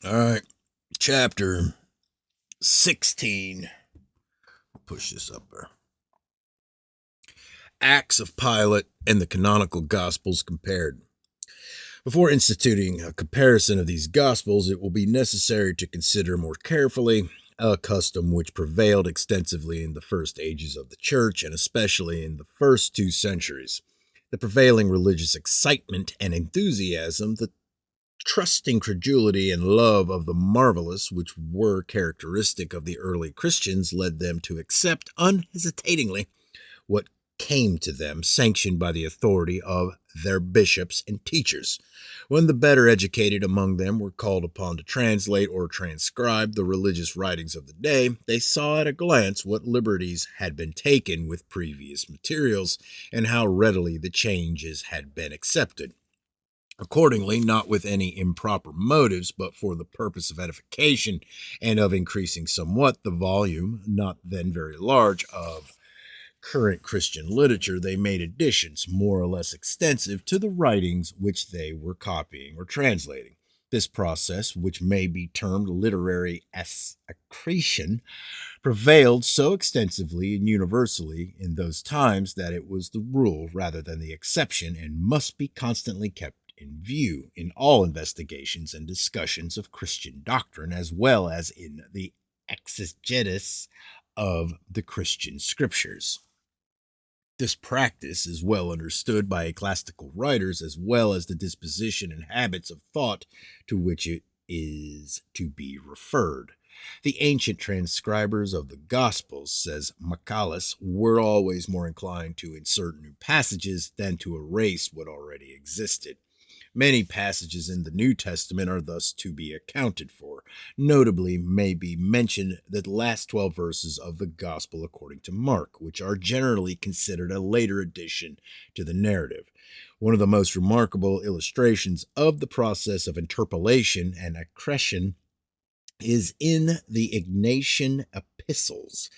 All right, chapter 16. Push this up there. Acts of Pilate and the canonical Gospels compared. Before instituting a comparison of these Gospels, it will be necessary to consider more carefully a custom which prevailed extensively in the first ages of the Church, and especially in the first 2 centuries. The prevailing religious excitement and enthusiasm, the trusting credulity and love of the marvelous, which were characteristic of the early Christians, led them to accept unhesitatingly what came to them, sanctioned by the authority of their bishops and teachers. When the better educated among them were called upon to translate or transcribe the religious writings of the day, they saw at a glance what liberties had been taken with previous materials and how readily the changes had been accepted. Accordingly, not with any improper motives, but for the purpose of edification and of increasing somewhat the volume, not then very large, of current Christian literature, they made additions, more or less extensive, to the writings which they were copying or translating. This process, which may be termed literary accretion, prevailed so extensively and universally in those times that it was the rule rather than the exception, and must be constantly kept in view in all investigations and discussions of Christian doctrine, as well as in the exegesis of the Christian scriptures. This practice is well understood by ecclesiastical writers, as well as the disposition and habits of thought to which it is to be referred. The ancient transcribers of the Gospels, says Macaulay, were always more inclined to insert new passages than to erase what already existed. Many passages in the New Testament are thus to be accounted for. Notably may be mentioned the last 12 verses of the Gospel according to Mark, which are generally considered a later addition to the narrative. One of the most remarkable illustrations of the process of interpolation and accretion is in the Ignatian epistles.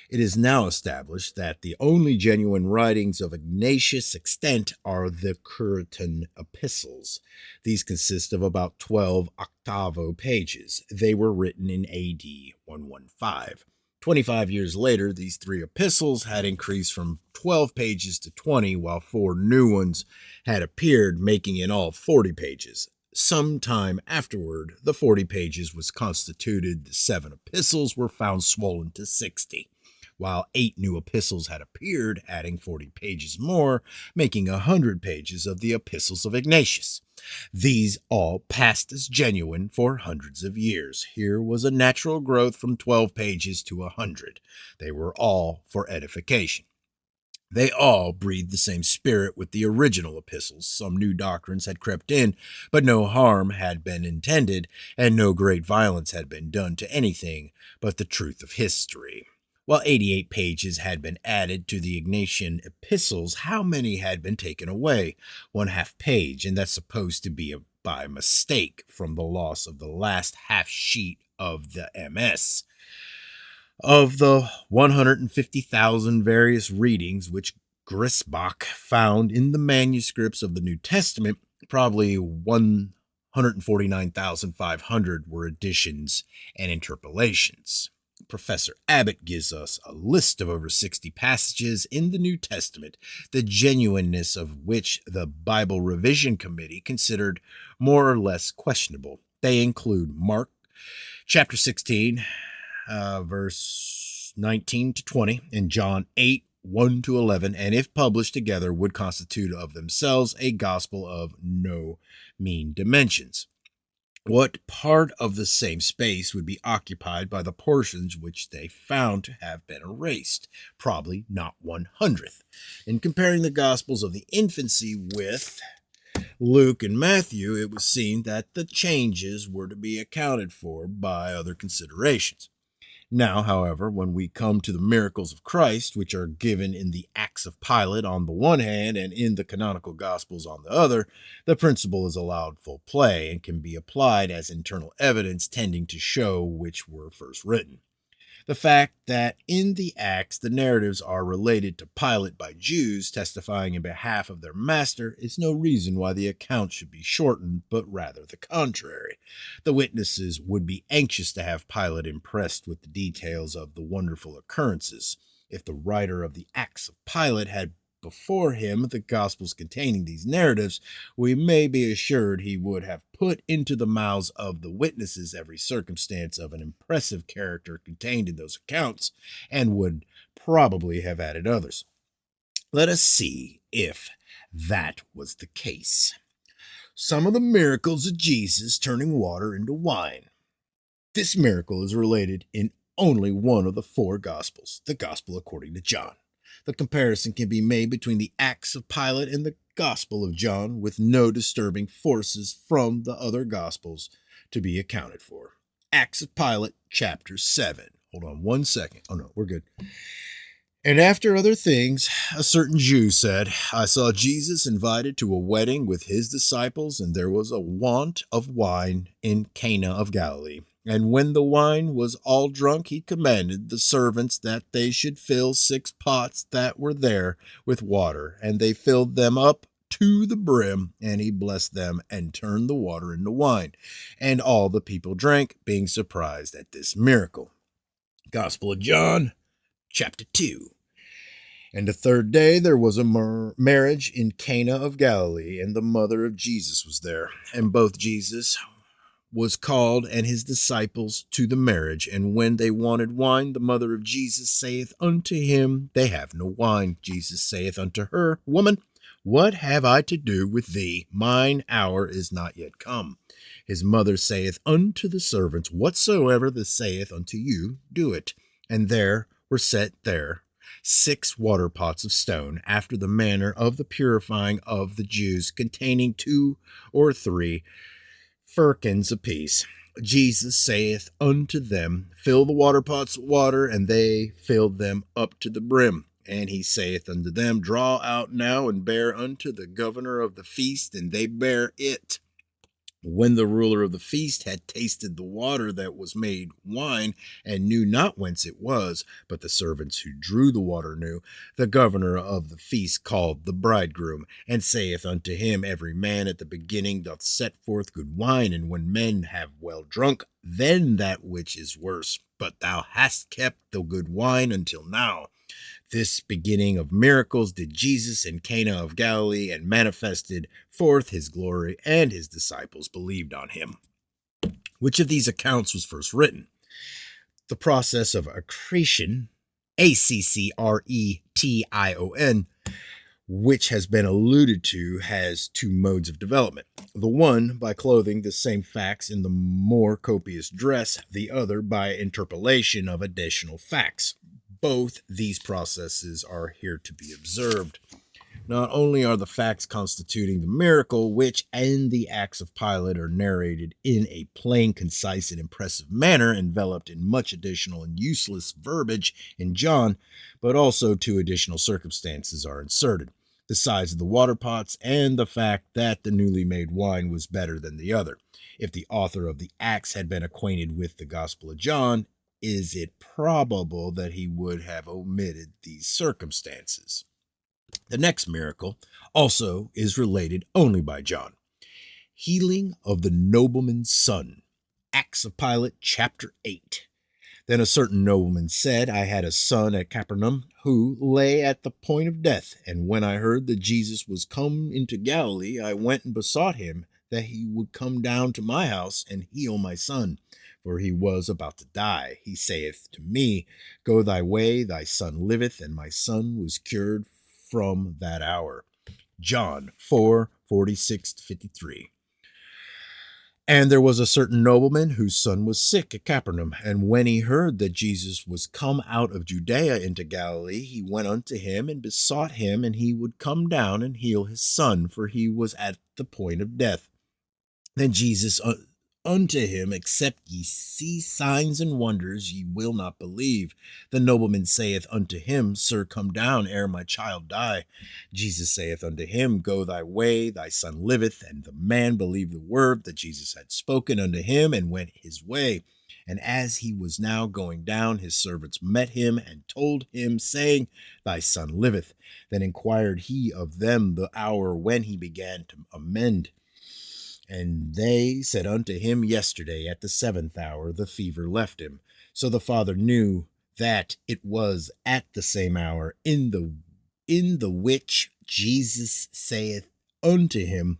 It is now established that the only genuine writings of Ignatius extant are the Curitan epistles. These consist of about 12 octavo pages. They were written in AD 115. 25 years later, these 3 epistles had increased from 12 pages to 20, while 4 new ones had appeared, making in all 40 pages. Some time afterward, the 40 pages was constituted. The 7 epistles were found swollen to 60, while 8 new epistles had appeared, adding 40 pages more, making 100 pages of the epistles of Ignatius. These all passed as genuine for hundreds of years. Here was a natural growth from 12 pages to 100. They were all for edification. They all breathed the same spirit with the original epistles. Some new doctrines had crept in, but no harm had been intended, and no great violence had been done to anything but the truth of history. While 88 pages had been added to the Ignatian epistles, how many had been taken away? 1/2 page, and that's supposed to be by mistake from the loss of the last half sheet of the MS. Of the 150,000 various readings which Grisbach found in the manuscripts of the New Testament, probably 149,500 were additions and interpolations. Professor Abbott gives us a list of over 60 passages in the New Testament, the genuineness of which the Bible Revision Committee considered more or less questionable. They include Mark chapter 16, verse 19 to 20, and John 8, 1 to 11, and if published together would constitute of themselves a gospel of no mean dimensions. What part of the same space would be occupied by the portions which they found to have been erased? Probably not 1/100th. In comparing the Gospels of the infancy with Luke and Matthew, it was seen that the changes were to be accounted for by other considerations. Now, however, when we come to the miracles of Christ, which are given in the Acts of Pilate on the one hand and in the canonical Gospels on the other, the principle is allowed full play and can be applied as internal evidence tending to show which were first written. The fact that in the Acts the narratives are related to Pilate by Jews testifying in behalf of their master is no reason why the account should be shortened, but rather the contrary. The witnesses would be anxious to have Pilate impressed with the details of the wonderful occurrences. If the writer of the Acts of Pilate had before him the Gospels containing these narratives, we may be assured he would have put into the mouths of the witnesses every circumstance of an impressive character contained in those accounts, and would probably have added others. Let us see if that was the case. Some of the miracles of Jesus turning water into wine. This miracle is related in only one of the four Gospels, the Gospel according to John. The comparison can be made between the Acts of Pilate and the Gospel of John, with no disturbing forces from the other Gospels to be accounted for. Acts of Pilate, chapter 7. Hold on one second. Oh, no, we're good. And after other things, a certain Jew said, I saw Jesus invited to a wedding with his disciples, and there was a want of wine in Cana of Galilee. And when the wine was all drunk, he commanded the servants that they should fill 6 pots that were there with water. And they filled them up to the brim, and he blessed them and turned the water into wine. And all the people drank, being surprised at this miracle. Gospel of John, chapter 2. And the third day there was a marriage in Cana of Galilee, and the mother of Jesus was there. And both Jesus was called and his disciples to the marriage. And when they wanted wine, the mother of Jesus saith unto him, They have no wine. Jesus saith unto her, Woman, what have I to do with thee? Mine hour is not yet come. His mother saith unto the servants, Whatsoever this saith unto you, do it. And there were set there 6 water pots of stone, after the manner of the purifying of the Jews, containing 2 or 3 firkins apiece. Jesus saith unto them, Fill the water pots with water, and they filled them up to the brim. And he saith unto them, Draw out now, and bear unto the governor of the feast, and they bare it. When the ruler of the feast had tasted the water that was made wine, and knew not whence it was, but the servants who drew the water knew, the governor of the feast called the bridegroom, and saith unto him, Every man at the beginning doth set forth good wine, and when men have well drunk, then that which is worse. But thou hast kept the good wine until now. This beginning of miracles did Jesus in Cana of Galilee, and manifested forth his glory, and his disciples believed on him. Which of these accounts was first written? The process of accretion, accretion, which has been alluded to, has 2 modes of development. The one by clothing the same facts in the more copious dress, the other by interpolation of additional facts. Both these processes are here to be observed. Not only are the facts constituting the miracle, which in the Acts of Pilate are narrated in a plain, concise, and impressive manner, enveloped in much additional and useless verbiage in John, but also 2 additional circumstances are inserted: the size of the water pots, and the fact that the newly made wine was better than the other. If the author of the Acts had been acquainted with the Gospel of John, is it probable that he would have omitted these circumstances? The next miracle also is related only by John. Healing of the nobleman's son. Acts of Pilate, chapter 8. Then a certain nobleman said, I had a son at Capernaum who lay at the point of death, and when I heard that Jesus was come into Galilee, I went and besought him that he would come down to my house and heal my son, for he was about to die. He saith to me, Go thy way, thy son liveth, and my son was cured from that hour. John 4:46-53. And there was a certain nobleman whose son was sick at Capernaum, and when he heard that Jesus was come out of Judea into Galilee, he went unto him and besought him, and he would come down and heal his son, for he was at the point of death. Then Jesus unto him, Except ye see signs and wonders, ye will not believe. The nobleman saith unto him, Sir, come down ere my child die. Jesus saith unto him, Go thy way, thy son liveth. And the man believed the word that Jesus had spoken unto him, and went his way. And as he was now going down, his servants met him and told him, saying, Thy son liveth. Then inquired he of them the hour when he began to amend. And they said unto him, Yesterday at the 7th hour the fever left him. So the father knew that it was at the same hour in the which Jesus saith unto him,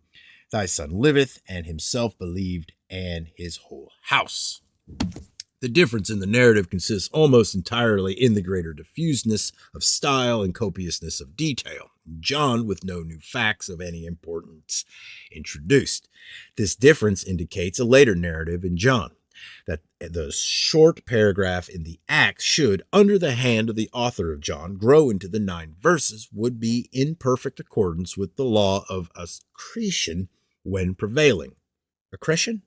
Thy son liveth, and himself believed, and his whole house. The difference in the narrative consists almost entirely in the greater diffuseness of style and copiousness of detail. John, with no new facts of any importance introduced. This difference indicates a later narrative in John, that the short paragraph in the Acts should, under the hand of the author of John, grow into the 9 verses, would be in perfect accordance with the law of accretion when prevailing. Accretion?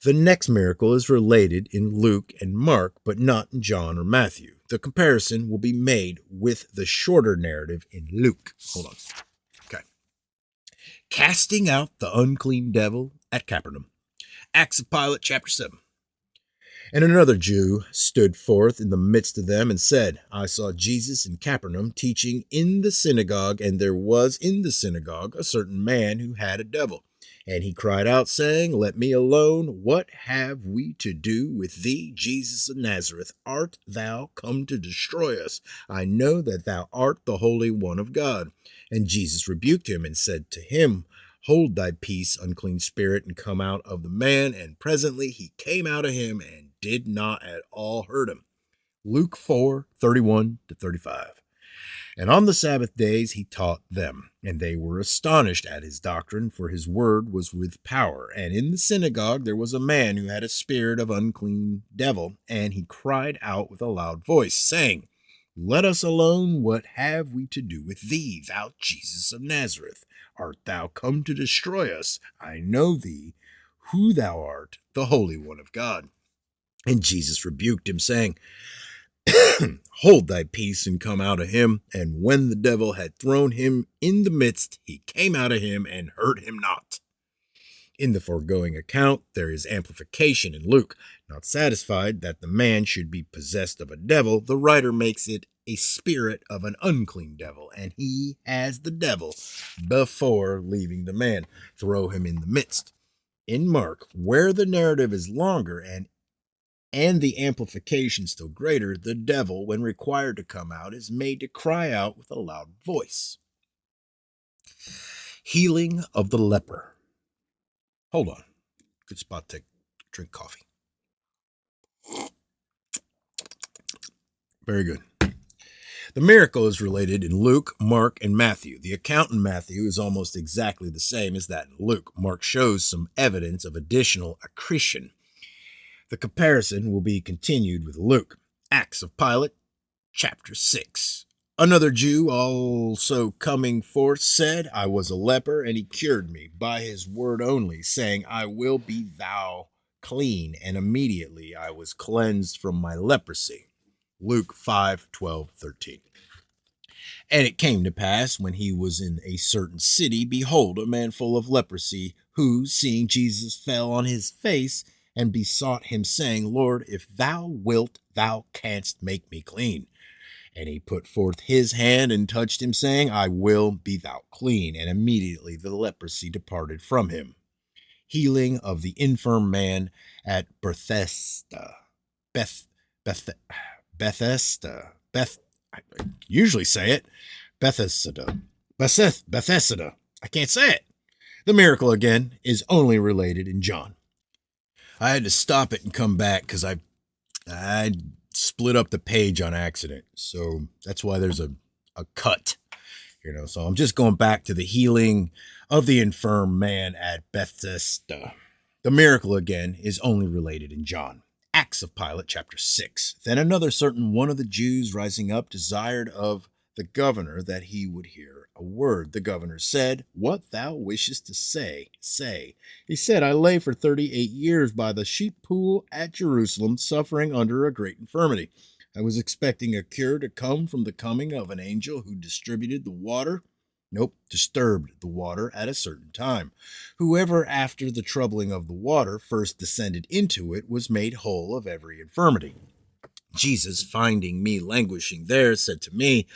The next miracle is related in Luke and Mark, but not in John or Matthew. The comparison will be made with the shorter narrative in Luke. Hold on. Okay. Casting out the unclean devil at Capernaum. Acts of Pilate, chapter 7. And another Jew stood forth in the midst of them and said, I saw Jesus in Capernaum teaching in the synagogue, and there was in the synagogue a certain man who had a devil. And he cried out, saying, Let me alone. What have we to do with thee, Jesus of Nazareth? Art thou come to destroy us? I know that thou art the Holy One of God. And Jesus rebuked him and said to him, Hold thy peace, unclean spirit, and come out of the man. And presently he came out of him and did not at all hurt him. Luke 4:31-35. And on the Sabbath days he taught them, and they were astonished at his doctrine, for his word was with power. And in the synagogue there was a man who had a spirit of unclean devil, and he cried out with a loud voice, saying, Let us alone, what have we to do with thee, thou Jesus of Nazareth? Art thou come to destroy us? I know thee, who thou art, the Holy One of God. And Jesus rebuked him, saying, Hold thy peace and come out of him. And when the devil had thrown him in the midst, he came out of him and hurt him not. In the foregoing account, there is amplification in Luke. Not satisfied that the man should be possessed of a devil, the writer makes it a spirit of an unclean devil, and he has the devil before leaving the man. Throw him in the midst. In Mark, where the narrative is longer and the amplification still greater, the devil, when required to come out, is made to cry out with a loud voice. Healing of the leper. Hold on. Good spot to drink coffee. Very good. The miracle is related in Luke, Mark, and Matthew. The account in Matthew is almost exactly the same as that in Luke. Mark shows some evidence of additional accretion. The comparison will be continued with Luke. Acts of Pilate, chapter 6. Another Jew also coming forth said, I was a leper, and he cured me by his word only, saying, I will be thou clean. And immediately I was cleansed from my leprosy. Luke 5:12-13. And it came to pass, when he was in a certain city, behold, a man full of leprosy, who, seeing Jesus, fell on his face, and besought him, saying, Lord, if thou wilt, thou canst make me clean. And he put forth his hand and touched him, saying, I will, be thou clean. And immediately the leprosy departed from him. Healing of the infirm man at Bethesda. I usually say it. Bethesda. I can't say it. The miracle, again, is only related in John. I had to stop it and come back because I split up the page on accident. So that's why there's a cut, so I'm just going back to the healing of the infirm man at Bethesda. The miracle, again, is only related in John. Acts of Pilate, chapter 6. Then another certain one of the Jews rising up desired of the governor that he would hear a word. The governor said, What thou wishest to say, say. He said, I lay for 38 years by the sheep pool at Jerusalem, suffering under a great infirmity. I was expecting a cure to come from the coming of an angel who distributed the water. disturbed the water at a certain time. Whoever, after the troubling of the water, first descended into it was made whole of every infirmity. Jesus, finding me languishing there, said to me,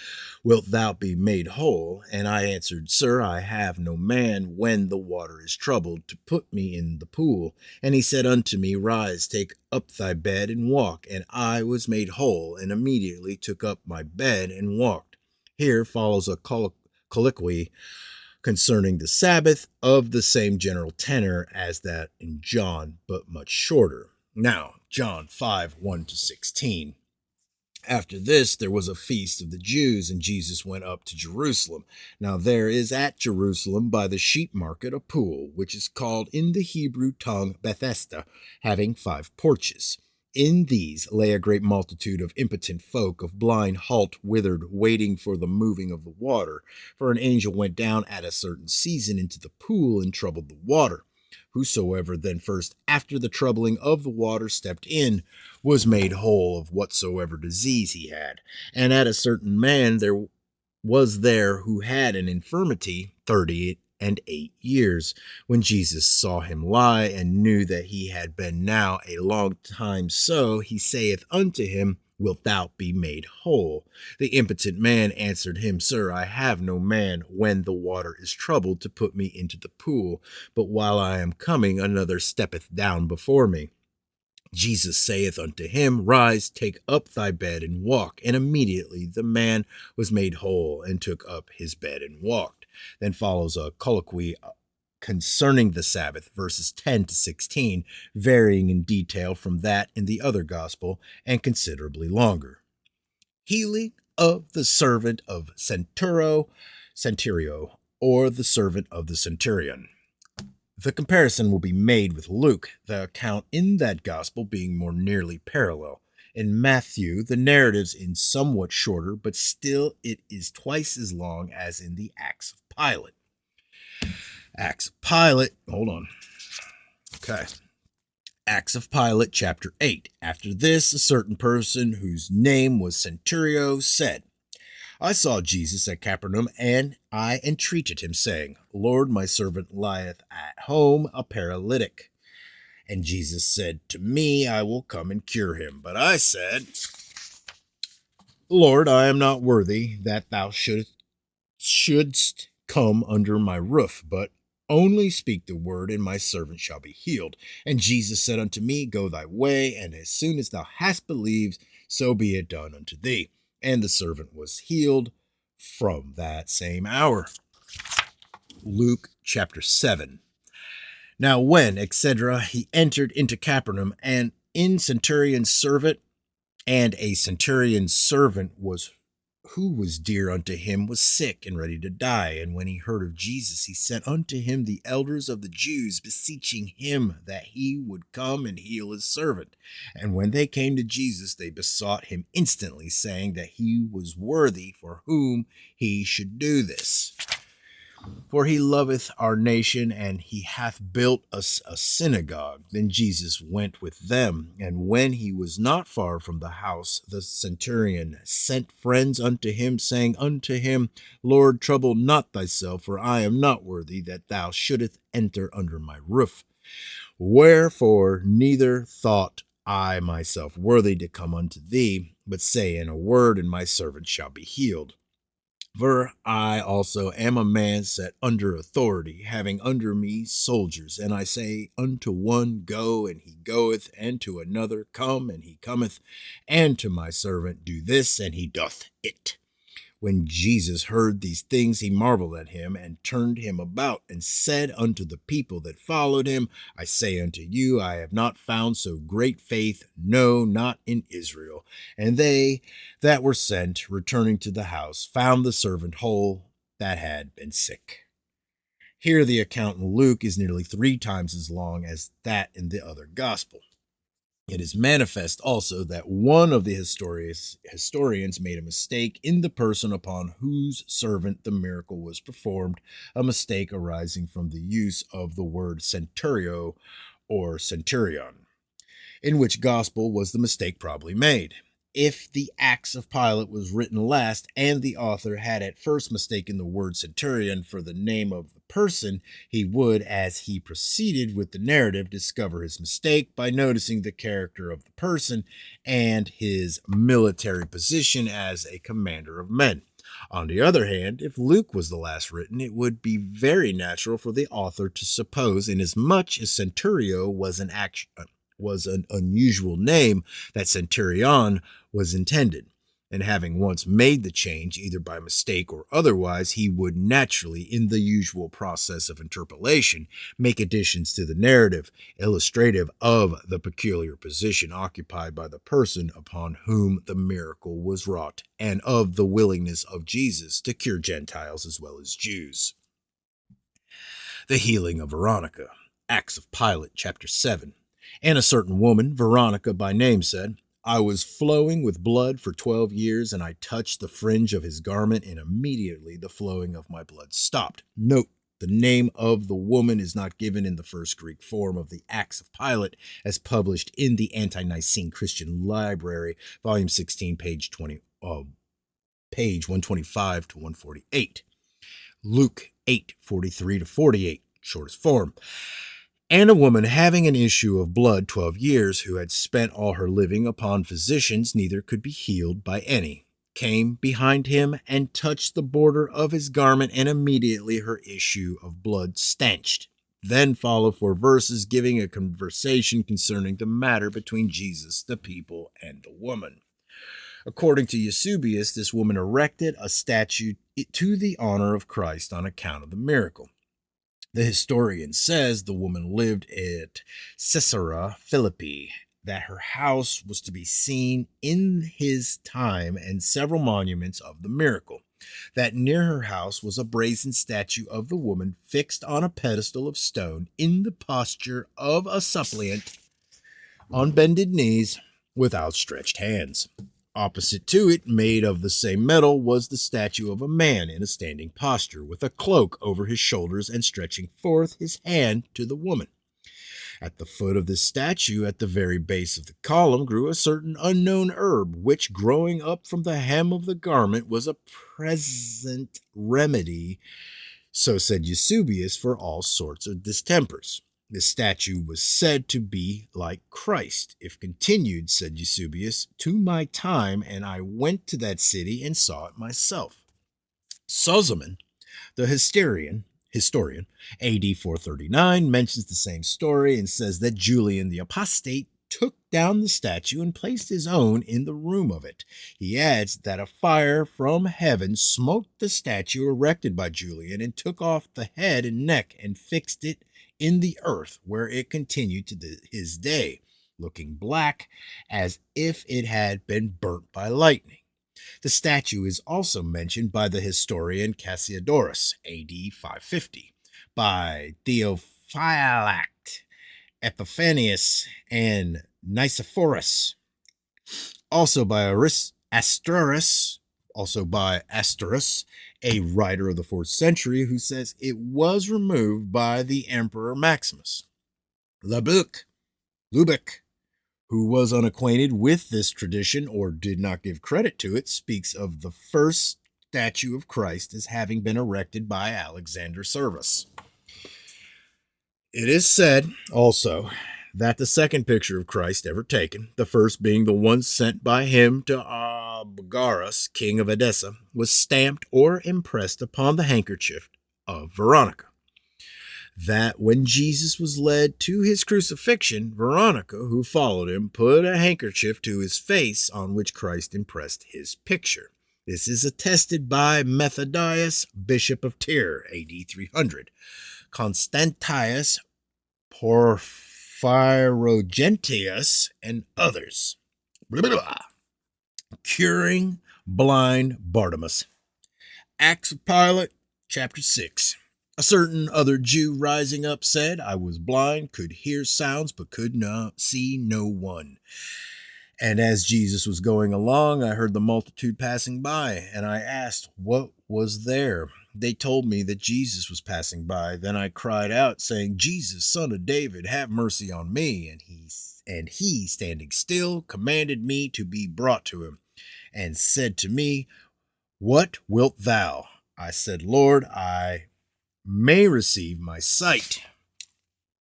Wilt thou be made whole? And I answered, Sir, I have no man when the water is troubled to put me in the pool. And he said unto me, Rise, take up thy bed and walk. And I was made whole, and immediately took up my bed and walked. Here follows a colloquy concerning the Sabbath of the same general tenor as that in John, but much shorter. Now, John 5:1-16. After this, there was a feast of the Jews, and Jesus went up to Jerusalem. Now there is at Jerusalem by the sheep market a pool, which is called in the Hebrew tongue Bethesda, having 5 porches. In these lay a great multitude of impotent folk, of blind, halt, withered, waiting for the moving of the water. For an angel went down at a certain season into the pool and troubled the water. Whosoever then first after the troubling of the water stepped in was made whole of whatsoever disease he had. And at a certain man there was there who had an infirmity 38 years. When Jesus saw him lie, and knew that he had been now a long time so, he saith unto him, Wilt thou be made whole? The impotent man answered him, Sir, I have no man when the water is troubled to put me into the pool, but while I am coming, another steppeth down before me. Jesus saith unto him, Rise, take up thy bed and walk. And immediately the man was made whole, and took up his bed and walked. Then follows a colloquy concerning the Sabbath, verses 10-16, varying in detail from that in the other gospel, and considerably longer. Healing of the servant of Centurio, or the servant of the centurion. The comparison will be made with Luke, the account in that gospel being more nearly parallel. In Matthew, the narrative's in somewhat shorter, but still it is twice as long as in the Acts of Pilate. Acts of Pilate, chapter 8. After this, a certain person whose name was Centurio said, I saw Jesus at Capernaum, and I entreated him, saying, Lord, my servant lieth at home, a paralytic. And Jesus said to me, I will come and cure him. But I said, Lord, I am not worthy that thou shouldst come under my roof, but only speak the word, and my servant shall be healed. And Jesus said unto me, Go thy way, and as soon as thou hast believed, so be it done unto thee. And the servant was healed from that same hour. Luke chapter 7. Now when, etc., he entered into Capernaum, and a centurion's servant was who was dear unto him was sick and ready to die. And when he heard of Jesus, he sent unto him the elders of the Jews, beseeching him that he would come and heal his servant. And when they came to Jesus, they besought him instantly, saying that he was worthy for whom he should do this. For he loveth our nation, and he hath built us a synagogue. Then Jesus went with them, and when he was not far from the house, the centurion sent friends unto him, saying unto him, Lord, trouble not thyself, for I am not worthy that thou shouldest enter under my roof. Wherefore neither thought I myself worthy to come unto thee, but say in a word, and my servant shall be healed. For I also am a man set under authority, having under me soldiers. And I say unto one, Go, and he goeth, and to another, Come, and he cometh, and to my servant, Do this, and he doth it. When Jesus heard these things, he marveled at him, and turned him about, and said unto the people that followed him, I say unto you, I have not found so great faith, no, not in Israel. And they that were sent, returning to the house, found the servant whole that had been sick. Here the account in Luke is nearly 3 times as long as that in the other gospel. It is manifest also that one of the historians made a mistake in the person upon whose servant the miracle was performed, a mistake arising from the use of the word centurio or centurion. In which gospel was the mistake probably made? If the Acts of Pilate was written last and the author had at first mistaken the word centurion for the name of the person, he would, as he proceeded with the narrative, discover his mistake by noticing the character of the person and his military position as a commander of men. On the other hand, if Luke was the last written, it would be very natural for the author to suppose, inasmuch as centurio was an unusual name, that centurion was intended. And having once made the change, either by mistake or otherwise, he would naturally, in the usual process of interpolation, make additions to the narrative, illustrative of the peculiar position occupied by the person upon whom the miracle was wrought, and of the willingness of Jesus to cure Gentiles as well as Jews. The healing of Veronica. Acts of Pilate, chapter 7. And a certain woman, Veronica by name, said, I was flowing with blood for 12 years, and I touched the fringe of his garment, and immediately the flowing of my blood stopped. Note, the name of the woman is not given in the first Greek form of the Acts of Pilate, as published in the Ante-Nicene Christian Library, volume 16, page 125 to 148. Luke 8:43 to 48, shortest form. And a woman having an issue of blood 12 years, who had spent all her living upon physicians, neither could be healed by any, came behind him and touched the border of his garment, and immediately her issue of blood stanched. Then follow 4 verses giving a conversation concerning the matter between Jesus, the people, and the woman. According to Eusebius, this woman erected a statue to the honor of Christ on account of the miracle. The historian says the woman lived at Caesarea Philippi, that her house was to be seen in his time, and several monuments of the miracle. That near her house was a brazen statue of the woman fixed on a pedestal of stone in the posture of a suppliant on bended knees with outstretched hands. Opposite to it, made of the same metal, was the statue of a man in a standing posture, with a cloak over his shoulders and stretching forth his hand to the woman. At the foot of this statue, at the very base of the column, grew a certain unknown herb, which, growing up from the hem of the garment, was a present remedy, so said Eusebius, for all sorts of distempers. The statue was said to be like Christ. If continued, said Eusebius, to my time, and I went to that city and saw it myself. Sozomen, the historian, AD 439, mentions the same story and says that Julian the Apostate took down the statue and placed his own in the room of it. He adds that a fire from heaven smote the statue erected by Julian and took off the head and neck and fixed it in the earth, where it continued to his day, looking black as if it had been burnt by lightning. The statue is also mentioned by the historian Cassiodorus, AD 550, by Theophylact, Epiphanius, and Nicephorus, also by Asterus, a writer of the 4th century, who says it was removed by the Emperor Maximus. Lubeck, who was unacquainted with this tradition or did not give credit to it, speaks of the first statue of Christ as having been erected by Alexander Servus. It is said also that the second picture of Christ ever taken, the first being the one sent by him to Abgarus, king of Edessa, was stamped or impressed upon the handkerchief of Veronica. That when Jesus was led to his crucifixion, Veronica, who followed him, put a handkerchief to his face on which Christ impressed his picture. This is attested by Methodius, bishop of Tyre, AD 300, Constantius Porphyrogentius, and others. Blah, blah, blah. Curing blind Bartimaeus. Acts of Pilate, chapter 6. A certain other Jew rising up said, I was blind, could hear sounds, but could not see no one. And as Jesus was going along, I heard the multitude passing by, and I asked, what was there? they told me that Jesus was passing by. Then I cried out, saying, Jesus, Son of David, have mercy on me. And he, standing still, commanded me to be brought to him, and said to me, What wilt thou? I said, Lord, I may receive my sight.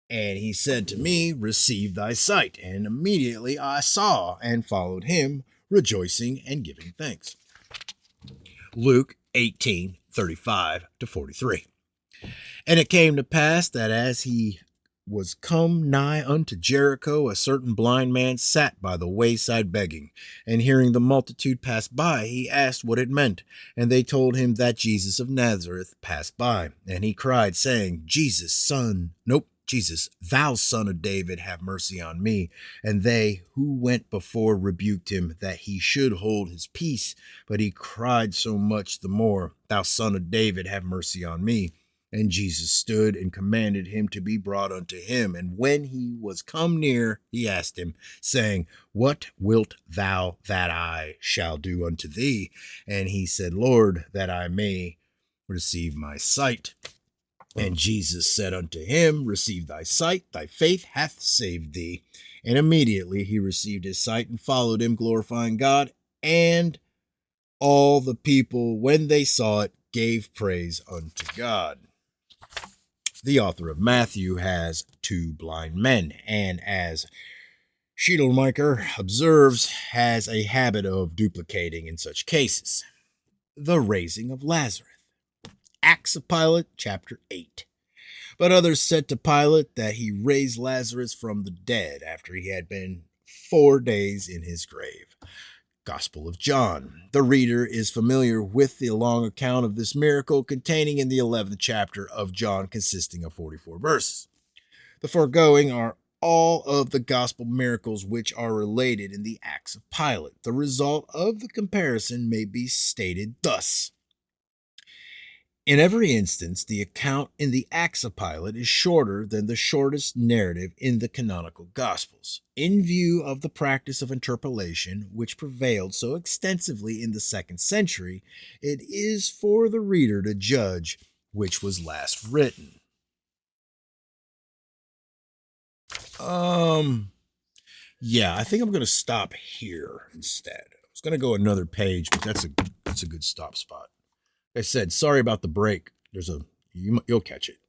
And he said to me, Receive thy sight. And immediately I saw and followed him, rejoicing and giving thanks. Luke 18:35-43. And it came to pass that as he was come nigh unto Jericho, a certain blind man sat by the wayside begging. And hearing the multitude pass by, he asked what it meant. And they told him that Jesus of Nazareth passed by. And he cried, saying, Jesus, thou Son of David, have mercy on me. And they who went before rebuked him that he should hold his peace. But he cried so much the more, Thou Son of David, have mercy on me. And Jesus stood and commanded him to be brought unto him. And when he was come near, he asked him, saying, What wilt thou that I shall do unto thee? And he said, Lord, that I may receive my sight. And Jesus said unto him, Receive thy sight, thy faith hath saved thee. And immediately he received his sight and followed him, glorifying God. And all the people, when they saw it, gave praise unto God. The author of Matthew has two blind men, and as Schleiermacher observes, has a habit of duplicating in such cases. The raising of Lazarus. Acts of Pilate, chapter 8. But others said to Pilate that he raised Lazarus from the dead after he had been 4 days in his grave. Gospel of John. The reader is familiar with the long account of this miracle containing in the 11th chapter of John, consisting of 44 verses. The foregoing are all of the gospel miracles which are related in the Acts of Pilate. The result of the comparison may be stated thus. In every instance, the account in the Acts of Pilate is shorter than the shortest narrative in the canonical Gospels. In view of the practice of interpolation, which prevailed so extensively in the 2nd century, it is for the reader to judge which was last written. Yeah, I think I'm going to stop here instead. I was going to go another page, but that's a good stop spot. Like I said, sorry about the break. You'll catch it.